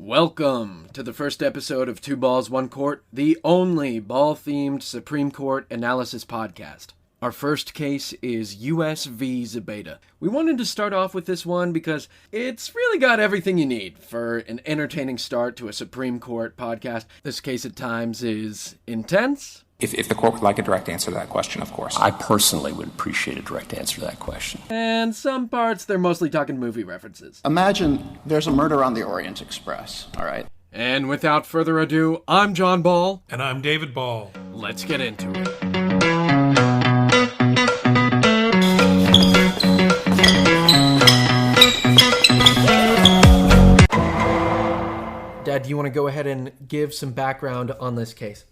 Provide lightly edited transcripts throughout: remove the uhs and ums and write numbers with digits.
Welcome to the first episode of Two Balls, One Court, the only ball-themed Supreme Court analysis podcast. Our first case is U.S. v. Zubaydah. We wanted to start off with this one because it's really got everything you need for an entertaining start to a Supreme Court podcast. This case at times is intense. If the court would like a direct answer to that question, of course. I personally would appreciate a direct answer to that question. And some parts, they're mostly talking movie references. Imagine there's a murder on the Orient Express, all right? And without further ado, I'm John Ball. And I'm David Ball. Let's get into it. Dad, do you want to go ahead and give some background on this case?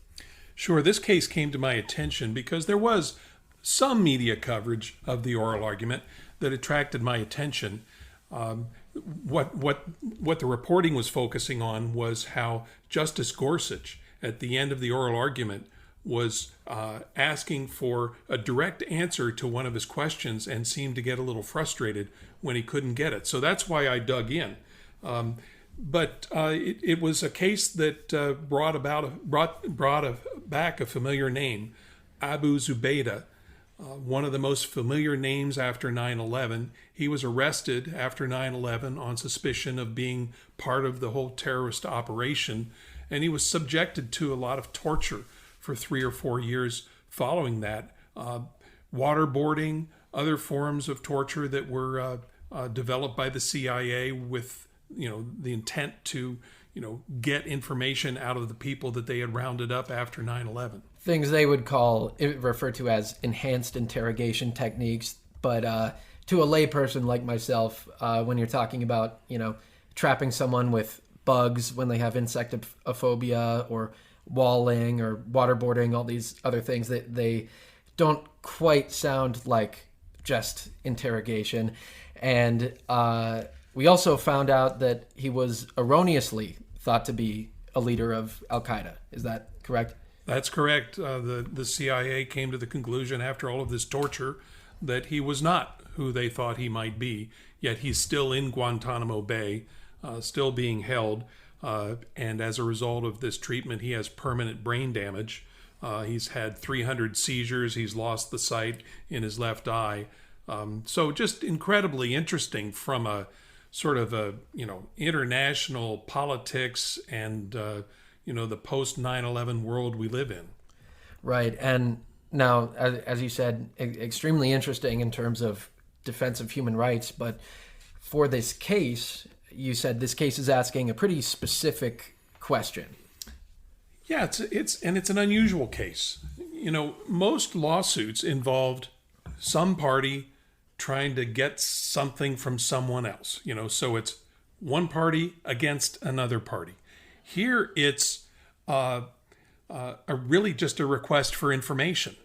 Sure, this case came to my attention because there was some media coverage of the oral argument that attracted my attention. What the reporting was focusing on was how Justice Gorsuch, at the end of the oral argument, was asking for a direct answer to one of his questions and seemed to get a little frustrated when he couldn't get it. So that's why I dug in. But it was a case that brought back a familiar name, Abu Zubaydah, one of the most familiar names after 9/11. He was arrested after 9/11 on suspicion of being part of the whole terrorist operation, and he was subjected to a lot of torture for 3 or 4 years following that. Waterboarding, other forms of torture that were developed by the CIA with the intent to, get information out of the people that they had rounded up after 9/11. Things they would refer to as enhanced interrogation techniques. But to a layperson like myself, when you're talking about, trapping someone with bugs when they have insectophobia or walling or waterboarding, all these other things, that they don't quite sound like just interrogation. And we also found out that he was erroneously thought to be a leader of Al-Qaeda. Is that correct? That's correct. The CIA came to the conclusion after all of this torture that he was not who they thought he might be, yet he's still in Guantanamo Bay, still being held. And as a result of this treatment, he has permanent brain damage. He's had 300 seizures. He's lost the sight in his left eye. So just incredibly interesting from a sort of international politics and, the post 9/11 world we live in. Right. And now, as you said, extremely interesting in terms of defense of human rights. But for this case, you said this case is asking a pretty specific question. Yeah, it's an unusual case. Most lawsuits involved some party trying to get something from someone else, so it's one party against another party. Here it's really just a request for information.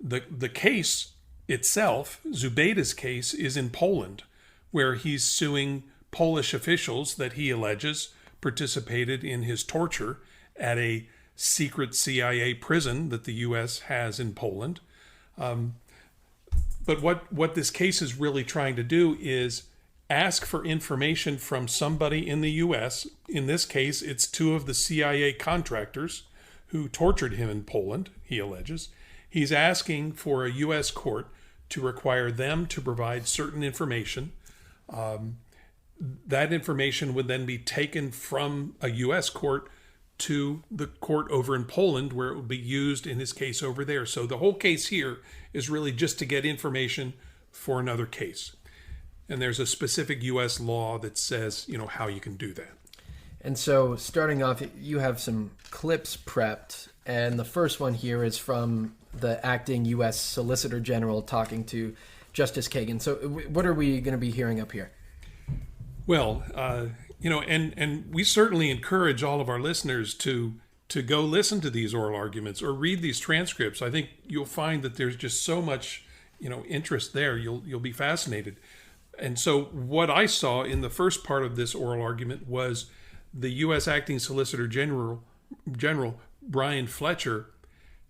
The case itself, Zubaydah's case, is in Poland, where he's suing Polish officials that he alleges participated in his torture at a secret CIA prison that the U.S. has in Poland. But what this case is really trying to do is ask for information from somebody in the U.S. In this case, it's 2 of the CIA contractors who tortured him in Poland, he alleges. He's asking for a U.S. court to require them to provide certain information. That information would then be taken from a U.S. court to the court over in Poland, where it would be used in his case over there. So the whole case here is really just to get information for another case. And there's a specific U.S. law that says, how you can do that. And so starting off, you have some clips prepped. And the first one here is from the acting U.S. Solicitor General talking to Justice Kagan. So what are we going to be hearing up here? Well, and we certainly encourage all of our listeners to go listen to these oral arguments or read these transcripts. I think you'll find that there's just so much, interest there. You'll be fascinated. And so what I saw in the first part of this oral argument was the U.S. Acting Solicitor General Brian Fletcher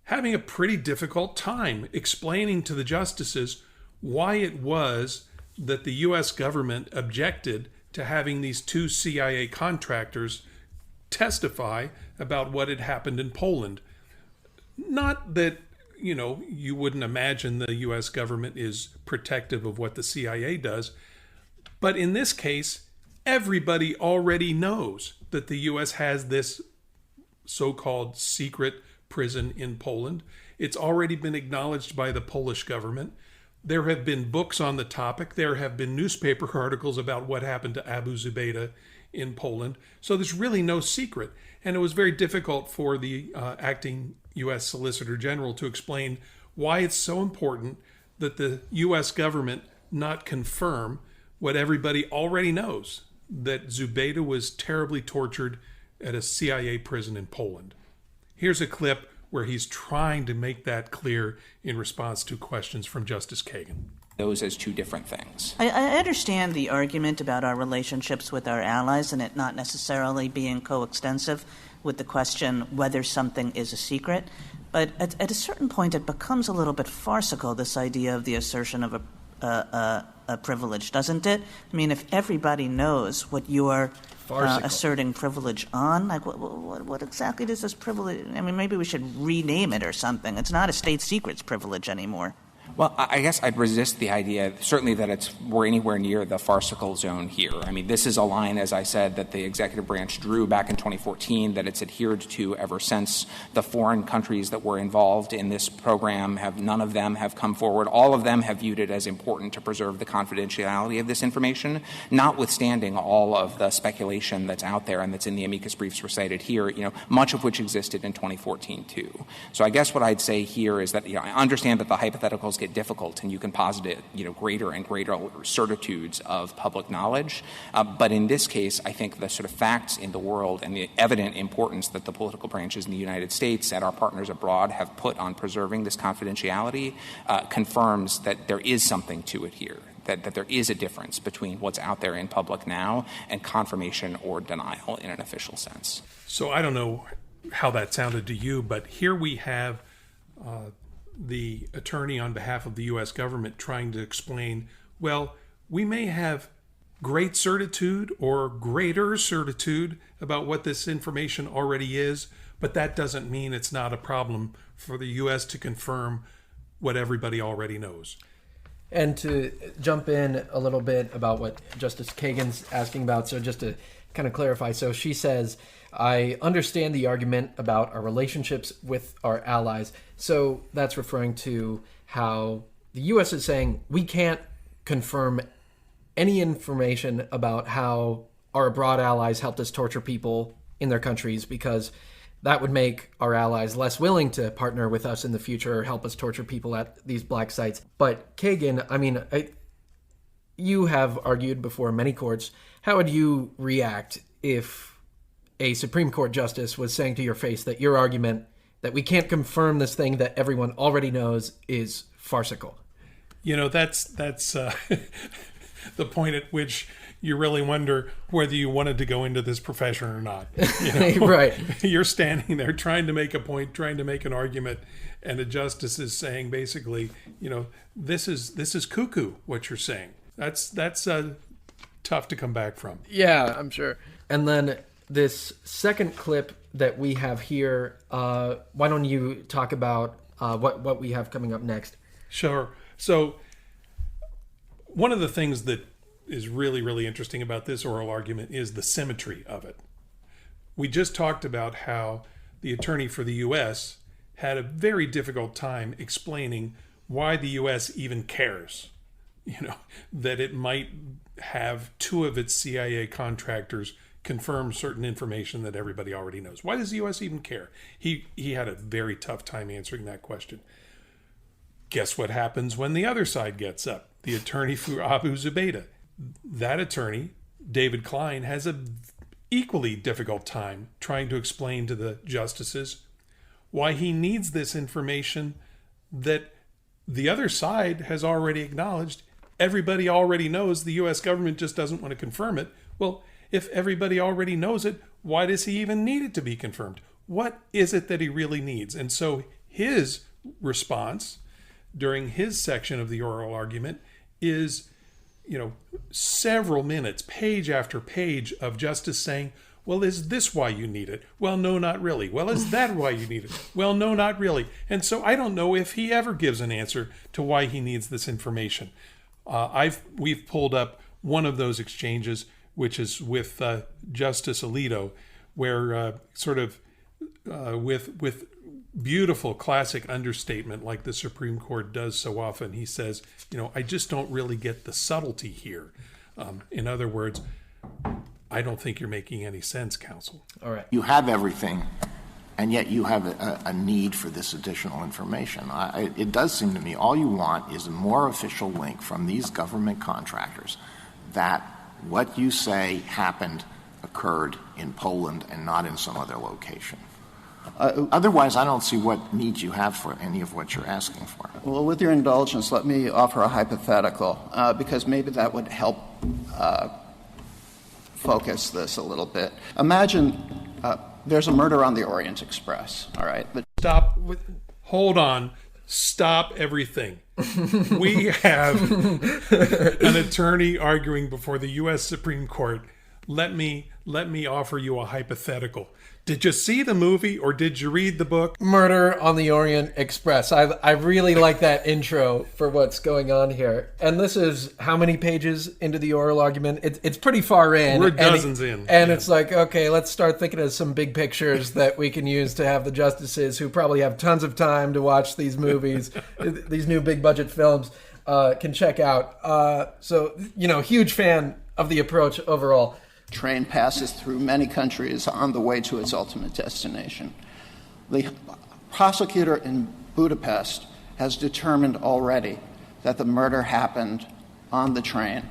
having a pretty difficult time explaining to the justices why it was that the U.S. government objected to having these two CIA contractors testify about what had happened in Poland. Not that, you wouldn't imagine the U.S. government is protective of what the CIA does, but in this case, everybody already knows that the U.S. has this so-called secret prison in Poland. It's already been acknowledged by the Polish government. There have been books on the topic. There have been newspaper articles about what happened to Abu Zubaydah in Poland. So there's really no secret. And it was very difficult for the acting U.S. Solicitor General to explain why it's so important that the U.S. government not confirm what everybody already knows, that Zubaydah was terribly tortured at a CIA prison in Poland. Here's a clip where he's trying to make that clear in response to questions from Justice Kagan. Those as two different things. I understand the argument about our relationships with our allies and it not necessarily being coextensive with the question whether something is a secret. But at a certain point, it becomes a little bit farcical, this idea of the assertion of a privilege, doesn't it? I mean, if everybody knows what you are asserting privilege on, like what exactly does this privilege? I mean, maybe we should rename it or something. It's not a state secrets privilege anymore. Well, I guess I'd resist the idea, certainly that we're anywhere near the farcical zone here. I mean, this is a line, as I said, that the executive branch drew back in 2014, that it's adhered to ever since. The foreign countries that were involved in this program none of them have come forward. All of them have viewed it as important to preserve the confidentiality of this information, notwithstanding all of the speculation that's out there and that's in the amicus briefs recited here, much of which existed in 2014 too. So I guess what I'd say here is that, I understand that the hypotheticals get difficult and you can posit greater and greater certitudes of public knowledge. But in this case, I think the sort of facts in the world and the evident importance that the political branches in the United States and our partners abroad have put on preserving this confidentiality confirms that there is something to it here, that there is a difference between what's out there in public now and confirmation or denial in an official sense. So I don't know how that sounded to you, but here we have the attorney on behalf of the U.S. government trying to explain, well, we may have great certitude or greater certitude about what this information already is, but that doesn't mean it's not a problem for the U.S. to confirm what everybody already knows. And to jump in a little bit about what Justice Kagan's asking about, so just to kind of clarify, so she says, I understand the argument about our relationships with our allies. So that's referring to how the U.S. is saying we can't confirm any information about how our abroad allies helped us torture people in their countries because that would make our allies less willing to partner with us in the future or help us torture people at these black sites. But Kagan, I mean, you have argued before many courts. How would you react if a Supreme Court justice was saying to your face that your argument that we can't confirm this thing that everyone already knows is farcical? That's the point at which you really wonder whether you wanted to go into this profession or not. Right. You're standing there trying to make a point, trying to make an argument, and a justice is saying basically, this is cuckoo what you're saying. That's tough to come back from. Yeah, I'm sure. And then this second clip that we have here, why don't you talk about what we have coming up next? Sure. So one of the things that is really, really interesting about this oral argument is the symmetry of it. We just talked about how the attorney for the U.S. had a very difficult time explaining why the U.S. even cares, that it might have two of its CIA contractors confirm certain information that everybody already knows. Why does the U.S. even care? He had a very tough time answering that question. Guess what happens when the other side gets up? The attorney for Abu Zubaydah. That attorney, David Klein, has an equally difficult time trying to explain to the justices why he needs this information that the other side has already acknowledged. Everybody already knows. The U.S. government just doesn't want to confirm it. Well, if everybody already knows it, why does he even need it to be confirmed? What is it that he really needs? And so his response during his section of the oral argument is, several minutes, page after page of Justice saying, well, is this why you need it? Well, no, not really. Well, is that why you need it? Well, no, not really. And so I don't know if he ever gives an answer to why he needs this information. We've pulled up one of those exchanges, which is with Justice Alito, where with beautiful classic understatement, like the Supreme Court does so often, he says, I just don't really get the subtlety here. In other words, I don't think you're making any sense, counsel. All right. You have everything, and yet you have a need for this additional information. It does seem to me all you want is a more official link from these government contractors that what you say happened occurred in Poland and not in some other location. Otherwise, I don't see what needs you have for any of what you're asking for. Well, with your indulgence, let me offer a hypothetical, because maybe that would help focus this a little bit. Imagine there's a murder on the Orient Express, all right? Hold on. Stop everything. We have an attorney arguing before the U.S. Supreme Court. Let me offer you a hypothetical. Did you see the movie or did you read the book? Murder on the Orient Express. I really like that intro for what's going on here. And this is how many pages into the oral argument? It's pretty far in. We're dozens in. And it's like, okay, let's start thinking of some big pictures that we can use to have the justices, who probably have tons of time to watch these movies, these new big budget films, can check out. So, huge fan of the approach overall. Train passes through many countries on the way to its ultimate destination. The prosecutor in Budapest has determined already that the murder happened on the train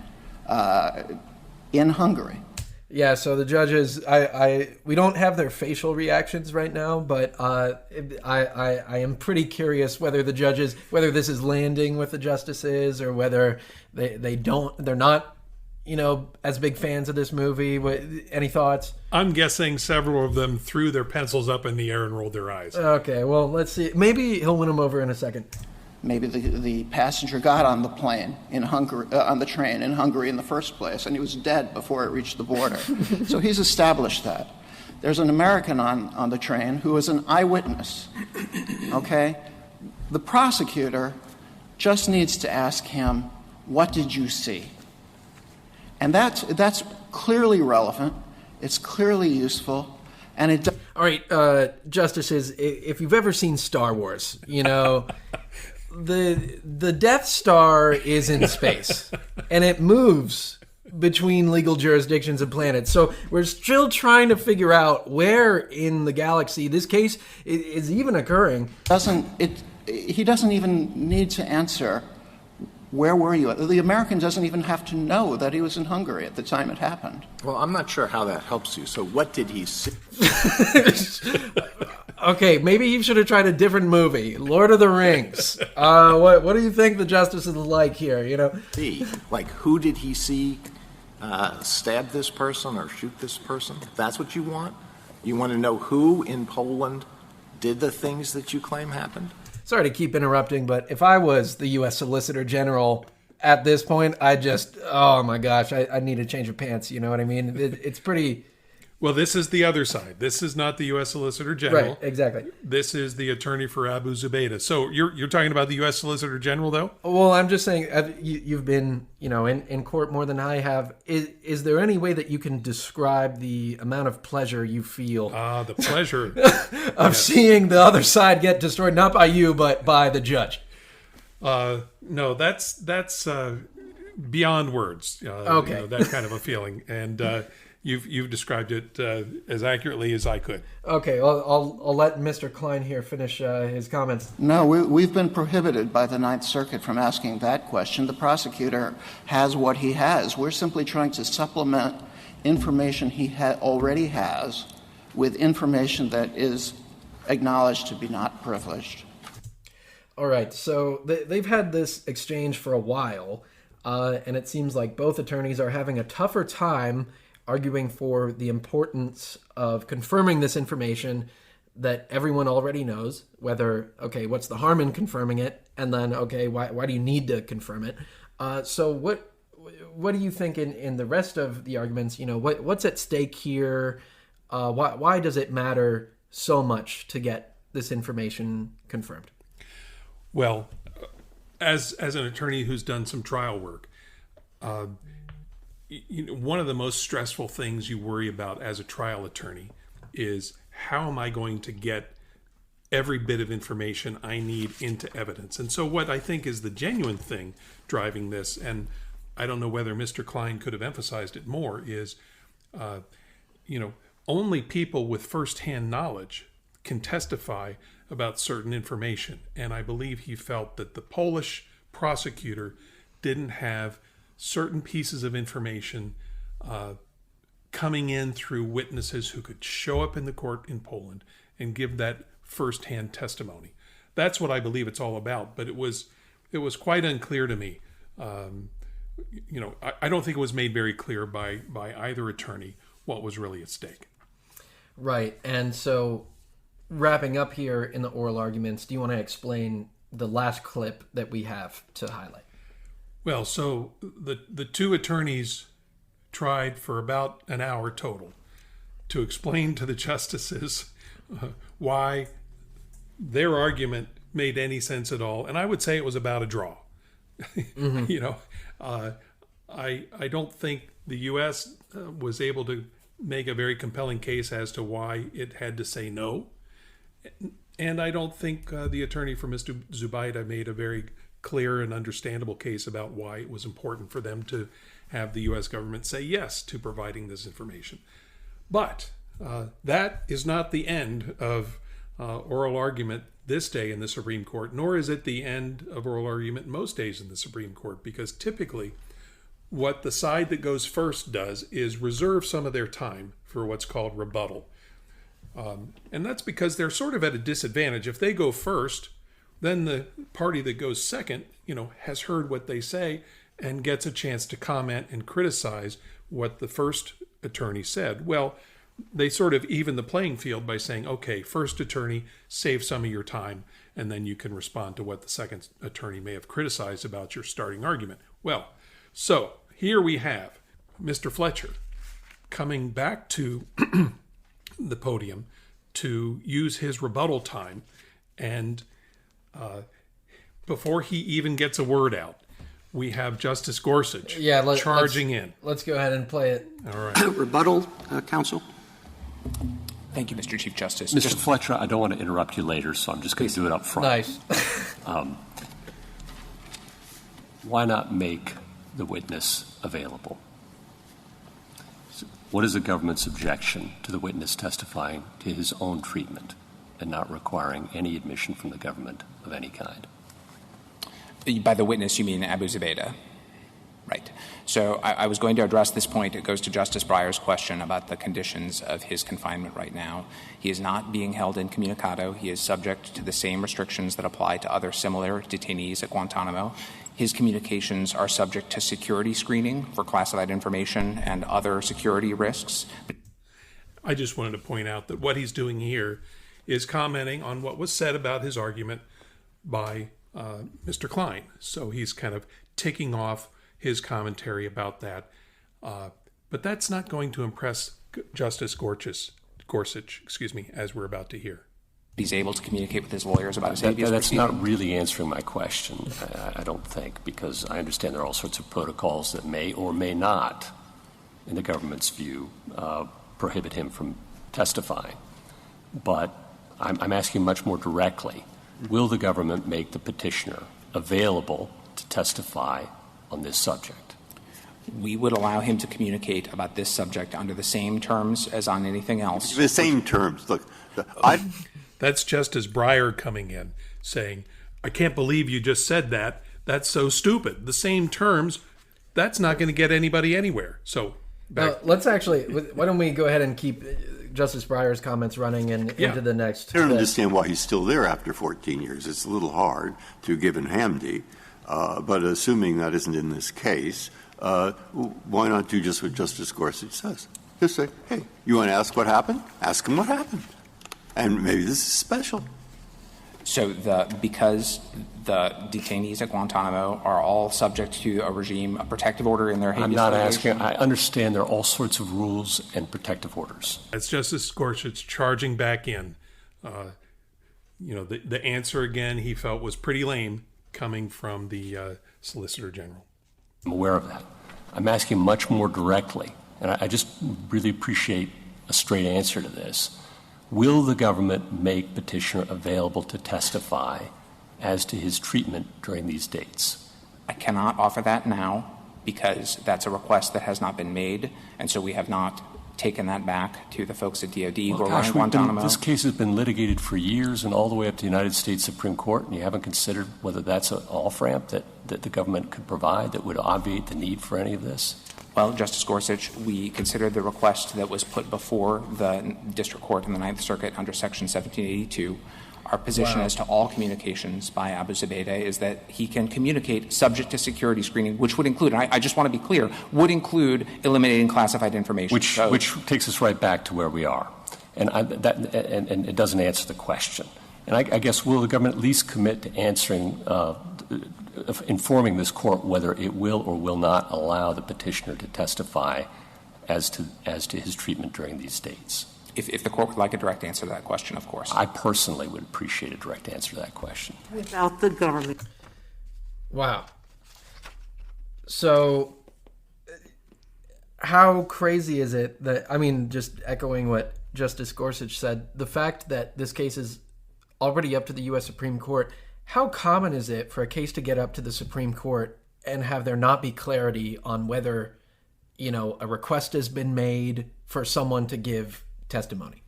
in Hungary. Yeah, so the judges, we don't have their facial reactions right now, but I am pretty curious whether this is landing with the justices, or whether they're not as big fans of this movie. Any thoughts? I'm guessing several of them threw their pencils up in the air and rolled their eyes. Okay, well, let's see. Maybe he'll win them over in a second. Maybe the passenger got on the plane in Hungary, on the train in Hungary in the first place, and he was dead before it reached the border. So he's established that. There's an American on the train who is an eyewitness. Okay? The prosecutor just needs to ask him, what did you see? And that's clearly relevant. It's clearly useful, and it. All right, justices. If you've ever seen Star Wars, the Death Star is in space, and it moves between legal jurisdictions and planets. So we're still trying to figure out where in the galaxy this case is even occurring. He doesn't even need to answer. Where were you? The American doesn't even have to know that he was in Hungary at the time it happened. Well, I'm not sure how that helps you. So what did he see? Okay, maybe he should have tried a different movie. Lord of the Rings. What do you think the justice is like here, See, like, who did he see stab this person or shoot this person? That's what you want? You want to know who in Poland did the things that you claim happened? Sorry to keep interrupting, but if I was the U.S. Solicitor General at this point, oh my gosh, I need a change of pants. You know what I mean? It's pretty. Well, this is the other side. This is not the U.S. Solicitor General. Right, exactly. This is the attorney for Abu Zubaydah. So you're talking about the U.S. Solicitor General, though? Well, I'm just saying, you've been, in court more than I have. Is there any way that you can describe the amount of pleasure you feel? The pleasure. of seeing the other side get destroyed, not by you, but by the judge. No, that's beyond words. Okay. That kind of a feeling. And You've described it as accurately as I could. Okay, I'll let Mr. Klein here finish his comments. No, we've been prohibited by the Ninth Circuit from asking that question. The prosecutor has what he has. We're simply trying to supplement information he already has with information that is acknowledged to be not privileged. All right, so they've had this exchange for a while, and it seems like both attorneys are having a tougher time arguing for the importance of confirming this information that everyone already knows, whether, okay, what's the harm in confirming it, and then, okay, why do you need to confirm it? So what do you think in the rest of the arguments? What's at stake here? Why does it matter so much to get this information confirmed? Well, as an attorney who's done some trial work, one of the most stressful things you worry about as a trial attorney is, how am I going to get every bit of information I need into evidence? And so what I think is the genuine thing driving this, and I don't know whether Mr. Klein could have emphasized it more, is only people with firsthand knowledge can testify about certain information. And I believe he felt that the Polish prosecutor didn't have certain pieces of information coming in through witnesses who could show up in the court in Poland and give that firsthand testimony. That's what I believe it's all about. But it was quite unclear to me. I don't think it was made very clear by either attorney what was really at stake. Right. And so, wrapping up here in the oral arguments, do you want to explain the last clip that we have to highlight? Well, so the two attorneys tried for about an hour total to explain to the justices why their argument made any sense at all. And I would say it was about a draw. Mm-hmm. I don't think the U.S. Was able to make a very compelling case as to why it had to say no. And I don't think the attorney for Mr. Zubaydah made a very clear and understandable case about why it was important for them to have the U.S. government say yes to providing this information. But that is not the end of oral argument this day in the Supreme Court, nor is it the end of oral argument most days in the Supreme Court, because typically what the side that goes first does is reserve some of their time for what's called rebuttal. And that's because they're sort of at a disadvantage. If they go first, then the party that goes second, has heard what they say and gets a chance to comment and criticize what the first attorney said. Well, they sort of even the playing field by saying, okay, first attorney, save some of your time, and then you can respond to what the second attorney may have criticized about your starting argument. Well, so here we have Mr. Fletcher coming back to the podium to use his rebuttal time, and before he even gets a word out, we have Justice Gorsuch charging in. Let's go ahead and play it. All right. Rebuttal, counsel. Thank you, Mr. Chief Justice. Mr. Fletcher, I don't want to interrupt you later, so I'm just going to do it up front. Nice. Why not make the witness available? What is the government's objection to the witness testifying to his own treatment and not requiring any admission from the government of any kind? By the witness, you mean Abu Zubaydah? Right. So I was going to address this point. It goes to Justice Breyer's question about the conditions of his confinement right now. He is not being held incommunicado. He is subject to the same restrictions that apply to other similar detainees at Guantanamo. His communications are subject to security screening for classified information and other security risks. I just wanted to point out that what he's doing here is commenting on what was said about his argument by Mr. Klein. So he's kind of ticking off his commentary about that. But that's not going to impress Justice Gorsuch, as we're about to hear. He's able to communicate with his lawyers about his habeas That's proceeding. not really answering my question, I don't think, because I understand there are all sorts of protocols that may or may not, in the government's view, prohibit him from testifying. But I'm asking much more directly. Will the government make the petitioner available to testify on this subject? We would allow him to communicate about this subject under the same terms as on anything else. The same terms. Look, That's Justice Breyer coming in saying, I can't believe you just said that. That's so stupid. The same terms, that's not going to get anybody anywhere. So let's actually, why don't we go ahead and keep Justice Breyer's comments running into the next. I don't understand why he's still there after 14 years. It's a little hard to give in Hamdi, but assuming that isn't in this case, why not do just what Justice Gorsuch says? Just say, hey, you want to ask what happened? Ask him what happened. And maybe this is special. So because the detainees at Guantanamo are all subject to a protective order in their habeas I'm not litigation. asking. I understand there are all sorts of rules and protective orders. It's Justice Gorsuch charging back in. The answer again he felt was pretty lame coming from the Solicitor General. I'm aware of that. I'm asking much more directly, and I just really appreciate a straight answer to this. Will the government make petitioner available to testify as to his treatment during these dates? I cannot offer that now because that's a request that has not been made, and so we have not taken that back to the folks at DOD who are running Guantanamo. This case has been litigated for years and all the way up to the United States Supreme Court, and you haven't considered whether that's an off-ramp that the government could provide that would obviate the need for any of this? Well, Justice Gorsuch, we considered the request that was put before the District Court in the Ninth Circuit under Section 1782. Our position as to all communications by Abu Zubaydah is that he can communicate subject to security screening, which would include, and I just want to be clear, would include eliminating classified information. Which takes us right back to where we are. And it doesn't answer the question. And I guess, will the government at least commit to answering, informing this court whether it will or will not allow the petitioner to testify as to his treatment during these dates? If the court would like a direct answer to that question, of course. I personally would appreciate a direct answer to that question. Without the government. Wow. So how crazy is it that, just echoing what Justice Gorsuch said, the fact that this case is already up to the U.S. Supreme Court, how common is it for a case to get up to the Supreme Court and have there not be clarity on whether, a request has been made for someone to give testimony?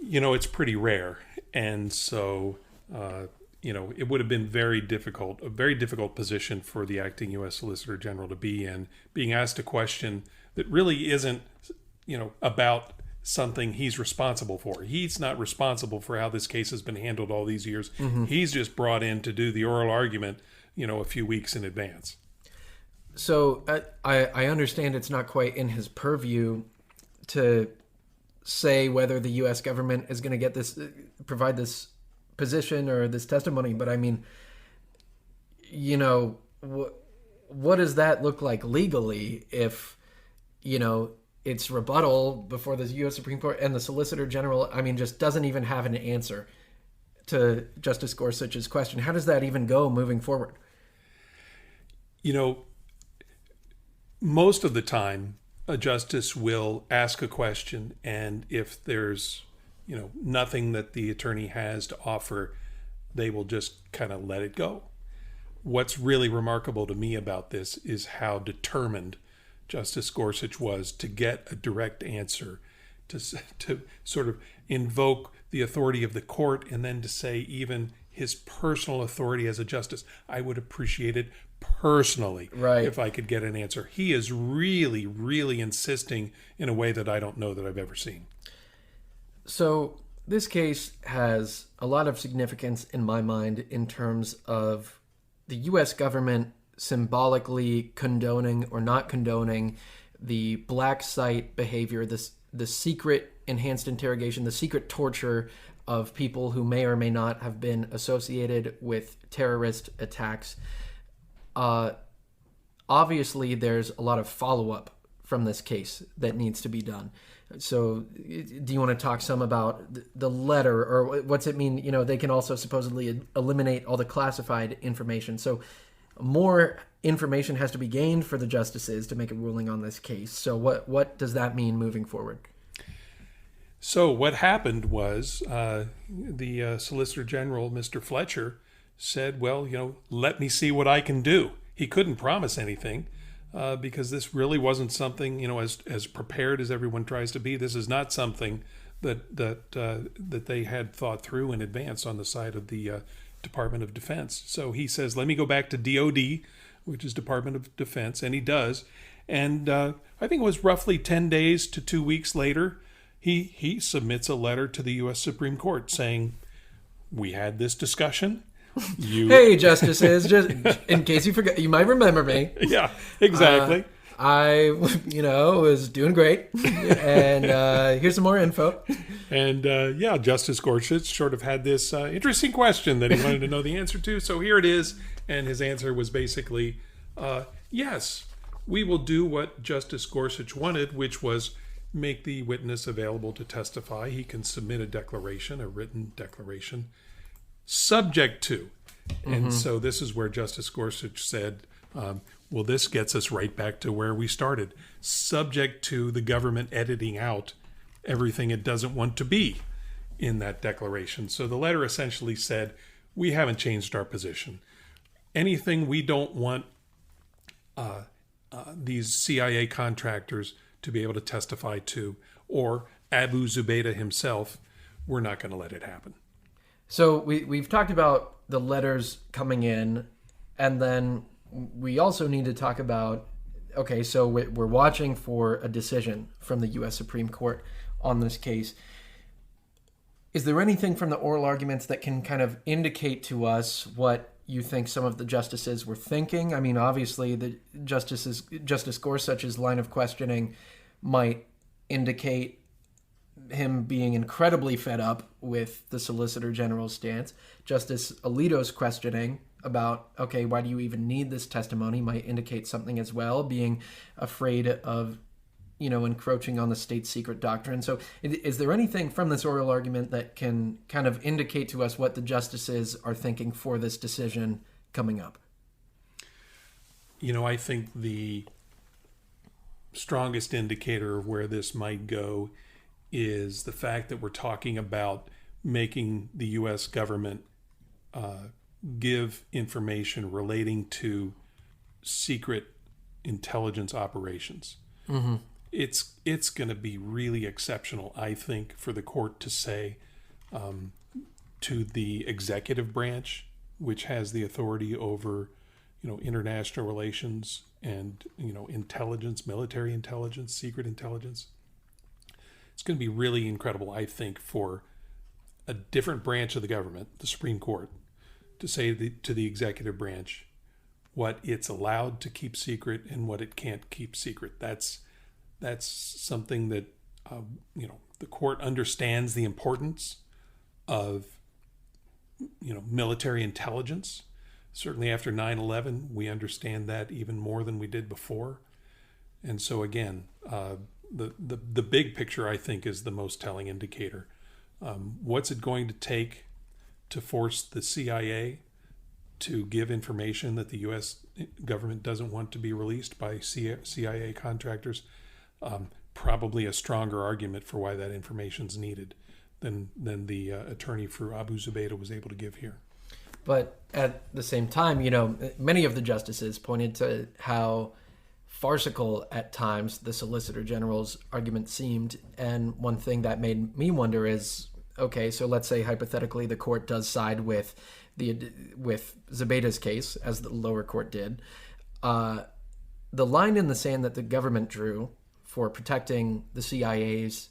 It's pretty rare. And so, it would have been a very difficult position for the acting U.S. Solicitor General to be in, being asked a question that really isn't, about something he's responsible for. He's not responsible for how this case has been handled all these years. Mm-hmm. He's just brought in to do the oral argument, a few weeks in advance. So I understand it's not quite in his purview to say whether the U.S. government is going to provide this position or this testimony, but what does that look like legally if, it's rebuttal before the U.S. Supreme Court and the Solicitor General, just doesn't even have an answer to Justice Gorsuch's question? How does that even go moving forward? Most of the time, a justice will ask a question, and if there's, nothing that the attorney has to offer, they will just kind of let it go. What's really remarkable to me about this is how determined Justice Gorsuch was to get a direct answer, to sort of invoke the authority of the court, and then to say even his personal authority as a justice. I would appreciate it personally if I could get an answer. He is really, really insisting in a way that I don't know that I've ever seen. So this case has a lot of significance in my mind in terms of the U.S. government symbolically condoning or not condoning the black site behavior, the secret enhanced interrogation, the secret torture of people who may or may not have been associated with terrorist attacks. Obviously, there's a lot of follow-up from this case that needs to be done. So do you want to talk some about the letter, or what's it mean? They can also supposedly eliminate all the classified information. So more information has to be gained for the justices to make a ruling on this case. So what does that mean moving forward? So what happened was the Solicitor General, Mr. Fletcher, said, well, let me see what I can do. He couldn't promise anything because this really wasn't something, as prepared as everyone tries to be. This is not something that they had thought through in advance on the side of the Department of Defense. So he says, let me go back to DOD, which is Department of Defense, and he does. And I think it was roughly 10 days to 2 weeks later, he submits a letter to the U.S. Supreme Court saying, we had this discussion. Hey, justices, just in case you forgot, you might remember me. Yeah, exactly. I, was doing great. And here's some more info. And Justice Gorsuch sort of had this interesting question that he wanted to know the answer to. So here it is. And his answer was basically, yes, we will do what Justice Gorsuch wanted, which was make the witness available to testify. He can submit a written declaration, subject to. And so this is where Justice Gorsuch said, well, this gets us right back to where we started, subject to the government editing out everything it doesn't want to be in that declaration. So the letter essentially said, we haven't changed our position. Anything we don't want these CIA contractors to be able to testify to, or Abu Zubaydah himself, we're not going to let it happen. So we've talked about the letters coming in, and then we also need to talk about, okay, so we're watching for a decision from the U.S. Supreme Court on this case. Is there anything from the oral arguments that can kind of indicate to us what you think some of the justices were thinking? I mean, obviously, the Justice Gorsuch's line of questioning might indicate him being incredibly fed up with the Solicitor General's stance. Justice Alito's questioning about, okay, why do you even need this testimony, might indicate something as well, being afraid of, encroaching on the state secret doctrine. So is there anything from this oral argument that can kind of indicate to us what the justices are thinking for this decision coming up? I think the strongest indicator of where this might go is the fact that we're talking about making the U.S. government give information relating to secret intelligence operations. Mm-hmm. It's going to be really exceptional, I think, for the court to say to the executive branch, which has the authority over, international relations and, intelligence, military intelligence, secret intelligence. It's going to be really incredible, I think, for a different branch of the government, the Supreme Court, to say to the executive branch what it's allowed to keep secret and what it can't keep secret. That's something that the court understands the importance of military intelligence. Certainly after 9/11, we understand that even more than we did before. And so again, the big picture, I think, is the most telling indicator. What's it going to take to force the CIA to give information that the U.S. government doesn't want to be released by CIA contractors? Probably a stronger argument for why that information's needed than the attorney for Abu Zubaydah was able to give here. But at the same time, many of the justices pointed to how farcical at times the Solicitor General's argument seemed. And one thing that made me wonder is, okay, so let's say hypothetically the court does side with Zubaydah's case, as the lower court did. The line in the sand that the government drew for protecting the CIA's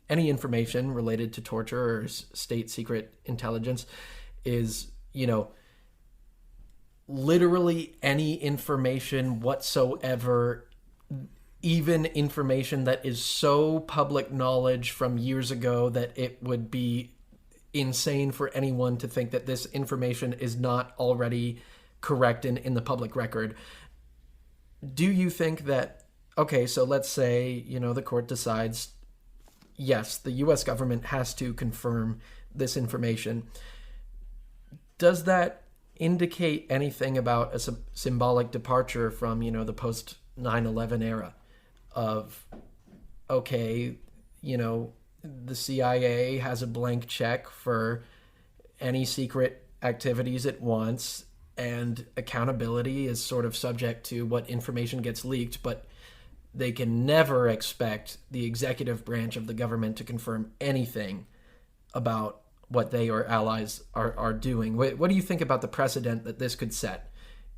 any information related to torture or state secret intelligence is, literally any information whatsoever, even information that is so public knowledge from years ago that it would be insane for anyone to think that this information is not already correct in the public record. Do you think that, okay, so let's say, the court decides, yes, the U.S. government has to confirm this information. Does that indicate anything about a symbolic departure from, the post 9/11 era of, okay, the CIA has a blank check for any secret activities it wants, and accountability is sort of subject to what information gets leaked, but they can never expect the executive branch of the government to confirm anything about what they or allies are doing. What do you think about the precedent that this could set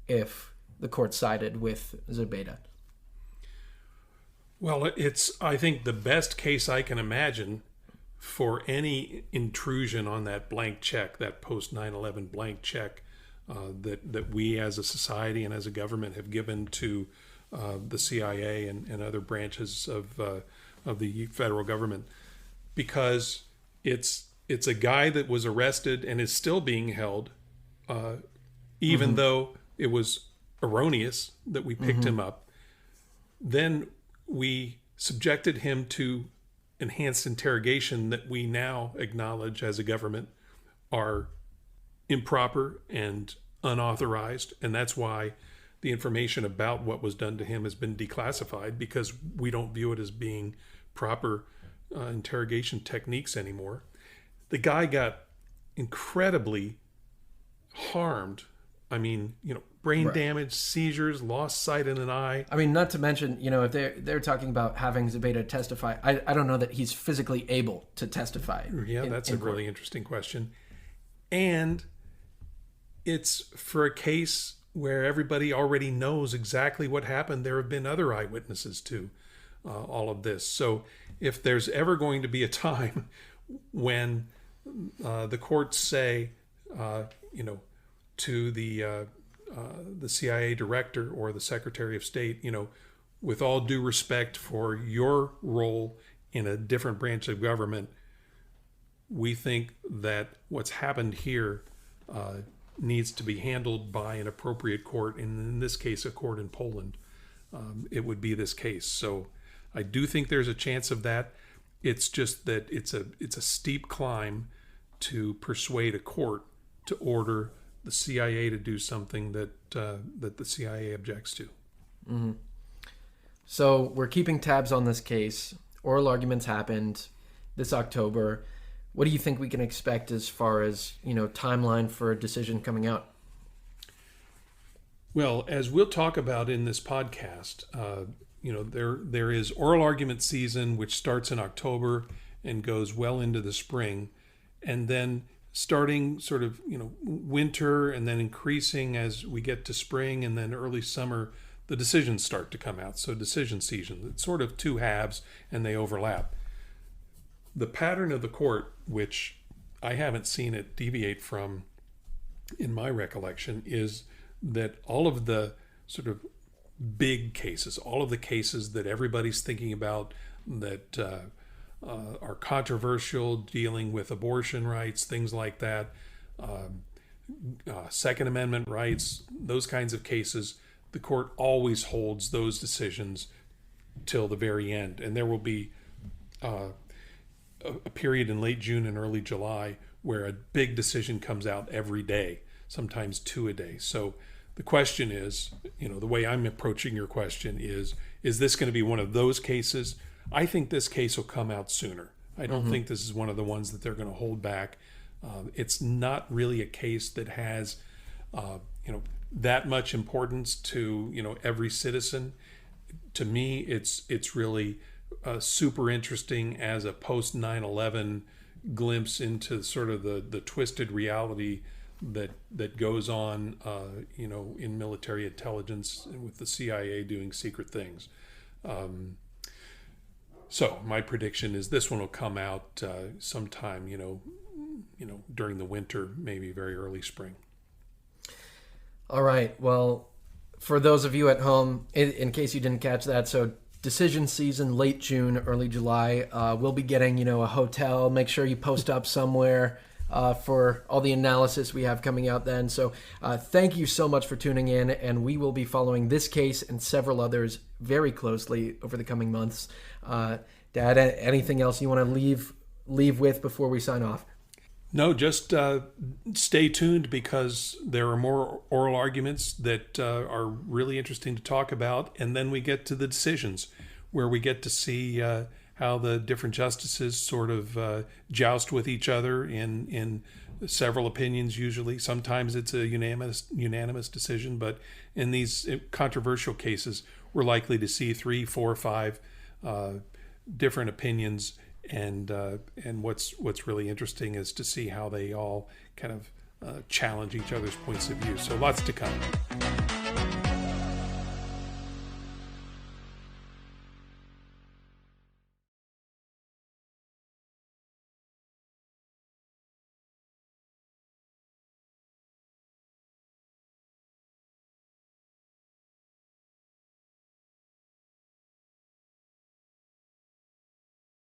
if the court sided with Zubaydah? Well, it's, I think, the best case I can imagine for any intrusion on that blank check, that post 9/11 blank check that we as a society and as a government have given to the CIA and other branches of the federal government, because it's a guy that was arrested and is still being held, even though it was erroneous that we picked him up. Then we subjected him to enhanced interrogation that we now acknowledge as a government are improper and unauthorized, and that's why the information about what was done to him has been declassified, because we don't view it as being proper interrogation techniques anymore. The guy got incredibly harmed. I mean, brain damage, seizures, lost sight in an eye. I mean, not to mention, if they're talking about having Zubaydah testify, I don't know that he's physically able to testify. Yeah, that's a really interesting question. And it's for a case where everybody already knows exactly what happened. There have been other eyewitnesses to all of this. So if there's ever going to be a time when the courts say, to the CIA director or the Secretary of State, with all due respect for your role in a different branch of government, we think that what's happened here needs to be handled by an appropriate court, and in this case, a court in Poland. It would be this case. So I do think there's a chance of that. It's just that it's a steep climb to persuade a court to order the CIA to do something that the CIA objects to. Mm-hmm. So we're keeping tabs on this case. Oral arguments happened this October. What do you think we can expect as far as, timeline for a decision coming out? Well, as we'll talk about in this podcast, there is oral argument season, which starts in October and goes well into the spring. And then starting sort of, winter and then increasing as we get to spring and then early summer, the decisions start to come out. So decision season, it's sort of two halves and they overlap. The pattern of the court, which I haven't seen it deviate from in my recollection, is that all of the sort of big cases, all of the cases that everybody's thinking about that are controversial, dealing with abortion rights, things like that, Second Amendment rights, those kinds of cases, the court always holds those decisions till the very end. And there will be a period in late June and early July where a big decision comes out every day, sometimes two a day. So the question is, the way I'm approaching your question is this going to be one of those cases? I think this case will come out sooner. I don't think this is one of the ones that they're going to hold back. It's not really a case that has, that much importance to, every citizen. To me, it's really super interesting as a post 9/11 glimpse into sort of the twisted reality that goes on, in military intelligence with the CIA doing secret things. So my prediction is this one will come out sometime, during the winter, maybe very early spring. All right. Well, for those of you at home, in case you didn't catch that, so decision season, late June, early July. We'll be getting, a hotel. Make sure you post up somewhere for all the analysis we have coming out then. So thank you so much for tuning in, and we will be following this case and several others very closely over the coming months. Dad, anything else you want to leave with before we sign off? No, just stay tuned, because there are more oral arguments that are really interesting to talk about. And then we get to the decisions where we get to see how the different justices sort of joust with each other in several opinions usually. Sometimes it's a unanimous decision, but in these controversial cases, we're likely to see 3, 4, 5 different opinions. And what's really interesting is to see how they all kind of challenge each other's points of view. So lots to come.